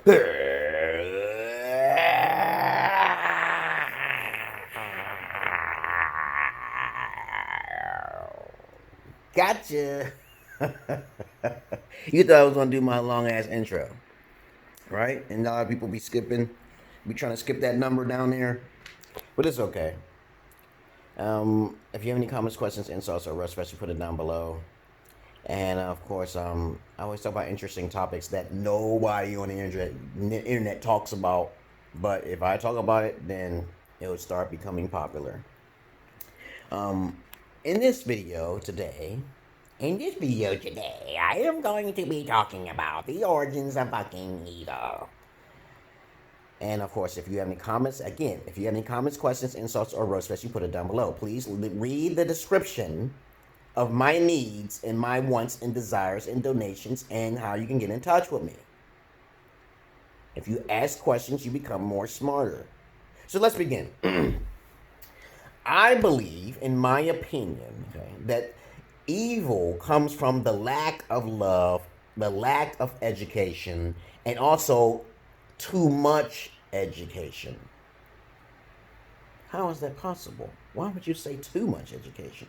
Gotcha. You thought I was gonna do my long ass intro, right? And a lot of people be trying to skip that number down there, but it's okay. If you have any comments, questions, insults, or roast, especially put it down below. And of course, I always talk about interesting topics that nobody on the internet talks about. But if I talk about it, then it will start becoming popular. In this video today, I am going to be talking about the origins of fucking evil. And of course, if you have any comments, questions, insults, or roast, especially put it down below. Please read the description of my needs and my wants and desires and donations and how you can get in touch with me. If you ask questions, you become more smarter. So let's begin. I believe, in my opinion, that evil comes from the lack of love, the lack of education, and also too much education. How is that possible? Why would you say too much education?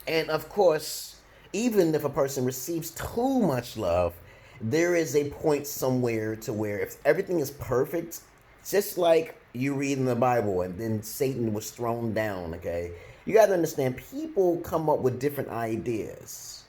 And of course, even if a person receives too much love, there is a point somewhere to where if everything is perfect, just like you read in the Bible and then Satan was thrown down, okay? You got to understand, people come up with different ideas.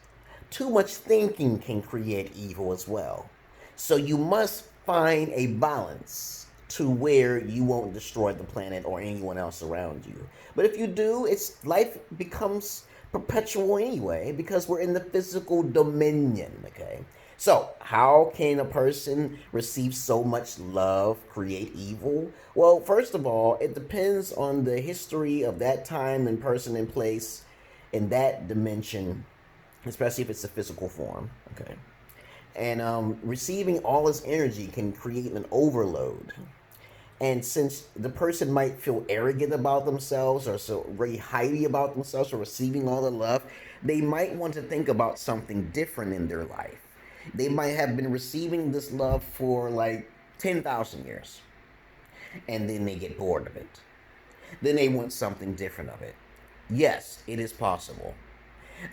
Too much thinking can create evil as well. So you must find a balance to where you won't destroy the planet or anyone else around you. But if you do, life becomes perpetual anyway, because we're in the physical dominion, okay? So how can a person receive so much love create evil? Well, first of all, it depends on the history of that time and person and place in that dimension, especially if it's a physical form, okay? And receiving all this energy can create an overload. And since the person might feel arrogant about themselves or so very highly about themselves for receiving all the love, they might want to think about something different in their life. They might have been receiving this love for like 10,000 years. And then they get bored of it. Then they want something different of it. Yes, it is possible.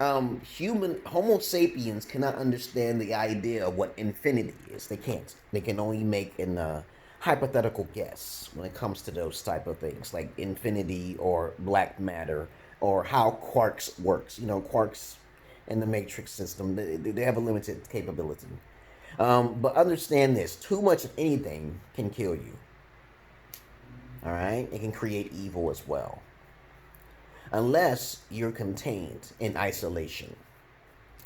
Homo sapiens cannot understand the idea of what infinity is. They can't. They can only make an hypothetical guess when it comes to those type of things, like infinity or black matter or how quarks works. You know, quarks in the matrix system, they have a limited capability. But understand this: too much of anything can kill you. All right, it can create evil as well. Unless you're contained in isolation.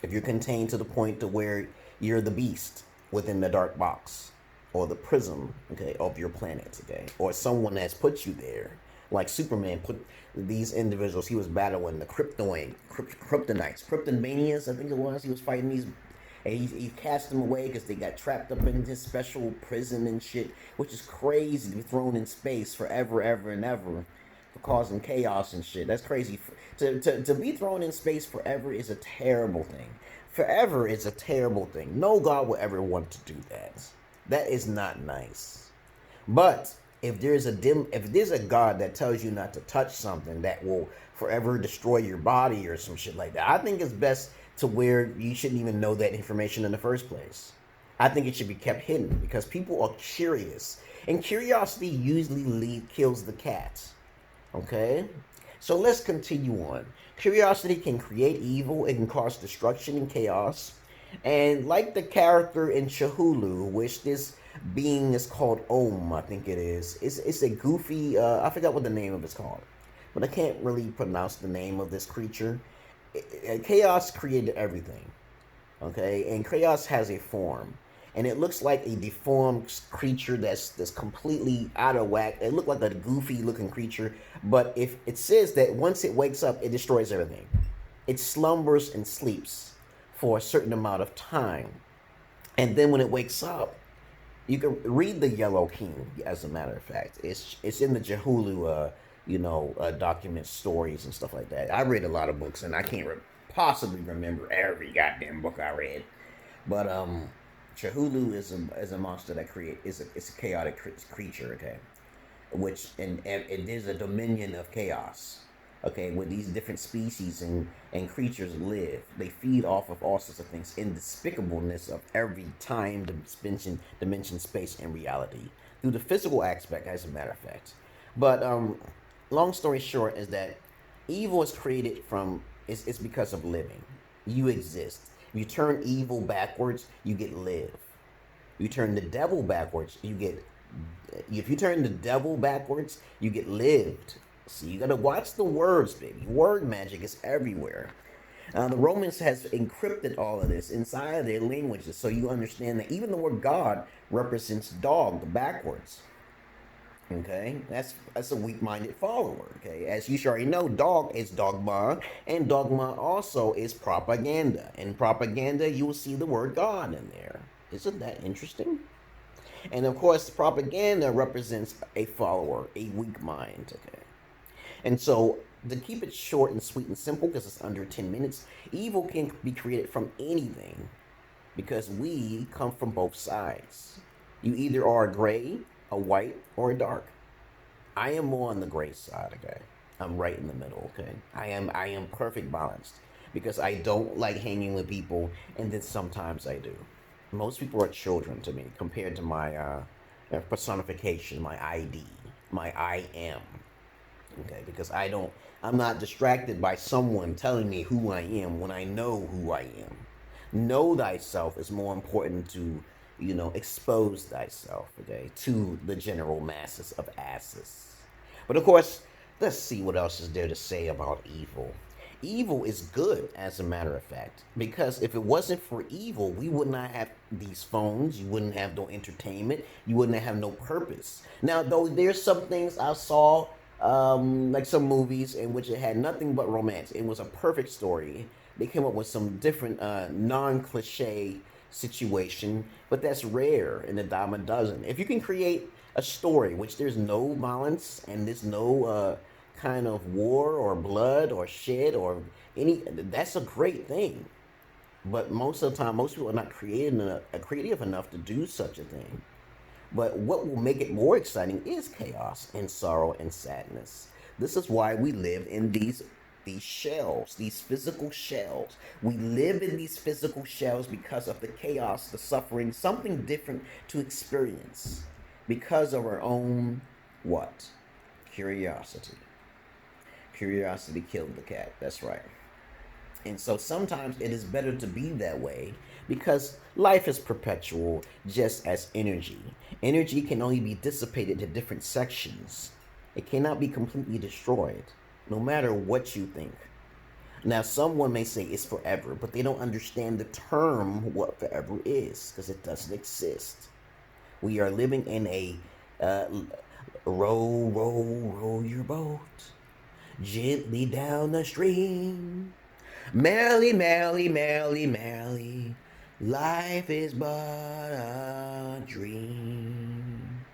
If you're contained to the point to where you're the beast within the dark box or the prism, okay, of your planet, okay, or someone has put you there, like Superman put these individuals. He was battling the kryptonites, kryptomanias, I think it was. He was fighting these, and he cast them away because they got trapped up in his special prison and shit, which is crazy to be thrown in space forever, ever, and ever. For causing chaos and shit. That's crazy. To be thrown in space forever is a terrible thing. Forever is a terrible thing. No God will ever want to do that. That is not nice. But if there's a God that tells you not to touch something that will forever destroy your body or some shit like that, I think it's best to where you shouldn't even know that information in the first place. I think it should be kept hidden because people are curious, and curiosity usually kills the cat. Okay, so let's continue on. Curiosity can create evil. It can cause destruction and chaos. And like the character in Chahulu, which this being is called Om, I think it is. It's a goofy, I forgot what the name of it's called. But I can't really pronounce the name of this creature. Chaos created everything. Okay, and chaos has a form. And it looks like a deformed creature that's completely out of whack. It looked like a goofy looking creature, but if it says that once it wakes up, it destroys everything. It slumbers and sleeps for a certain amount of time. And then when it wakes up, you can read the Yellow King, as a matter of fact. It's in the Jehulu, document stories and stuff like that. I read a lot of books, and I can't possibly remember every goddamn book I read. But, Chahulu is a monster that it's a chaotic creature, okay, which and it is a dominion of chaos, okay, where these different species and creatures live. They feed off of all sorts of things in despicableness of every time dimension, space, and reality through the physical aspect, as a matter of fact. But long story short is that evil is created from it's because of living. You exist. If you turn evil backwards, you get live. You turn the devil backwards, you get. If you turn the devil backwards, you get lived. See, you gotta watch the words, baby. Word magic is everywhere. The Romans has encrypted all of this inside of their languages, so you understand that even the word God represents dog backwards. Okay, that's a weak-minded follower. Okay, as you should already know, dog is dogma, and dogma also is propaganda. In propaganda, you will see the word God in there. Isn't that interesting? And of course, propaganda represents a follower, a weak mind. Okay, and so to keep it short and sweet and simple, because it's under 10 minutes, evil can be created from anything because we come from both sides. You either are a gray, a white, or a dark. I am more on the gray side, okay? I'm right in the middle, okay? I am perfect balanced because I don't like hanging with people, and then sometimes I do. Most people are children to me compared to my personification, my ID, my I am. Okay, because I'm not distracted by someone telling me who I am when I know who I am. Know thyself is more important to, expose thyself, okay, to the general masses of asses. But of course, let's see what else is there to say about evil. Evil is good, as a matter of fact, because if it wasn't for evil, we would not have these phones, you wouldn't have no entertainment, you wouldn't have no purpose. Now, though, there's some things I saw, like some movies in which it had nothing but romance. It was a perfect story. They came up with some different non-cliche situation, but that's rare in a dime a dozen. If you can create a story which there's no violence and there's no kind of war or blood or shit or any, that's a great thing. But most of the time, most people are not creative enough to do such a thing. But what will make it more exciting is chaos and sorrow and sadness. This is why we live in these shells, these physical shells. We live in these physical shells because of the chaos, the suffering, something different to experience. Because of our own what? Curiosity. Curiosity killed the cat. That's right. And so sometimes it is better to be that way because life is perpetual, just as energy. Energy can only be dissipated to different sections. It cannot be completely destroyed, no matter what you think. Now, someone may say it's forever, but they don't understand the term what forever is because it doesn't exist. We are living in a row your boat gently down the stream. Merrily, merrily, merrily, merrily, life is but a dream.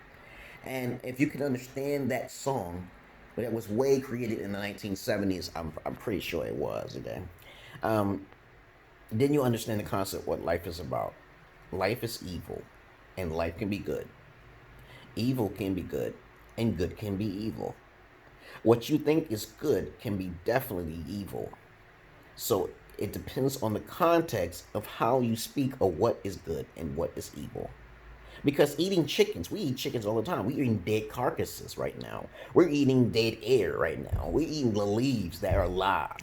And if you can understand that song, that was way created in the 1970s, I'm pretty sure it was, okay? Then you understand the concept what life is about. Life is evil, and life can be good. Evil can be good, and good can be evil. What you think is good can be definitely evil. So it depends on the context of how you speak of what is good and what is evil. Because eating chickens, we eat chickens all the time. We're eating dead carcasses right now. We're eating dead air right now. We're eating the leaves that are alive.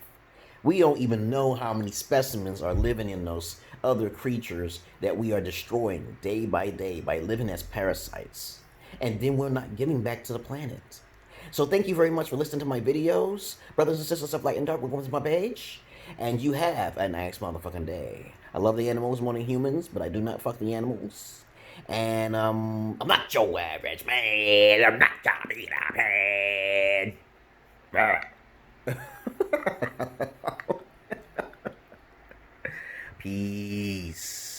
We don't even know how many specimens are living in those other creatures that we are destroying day by day by living as parasites. And then we're not giving back to the planet. So thank you very much for listening to my videos. Brothers and sisters of light and dark, welcome to my page. And you have a nice motherfucking day. I love the animals more than humans, but I do not fuck the animals. And I'm not your average man. I'm not your Peter Pan. Peace.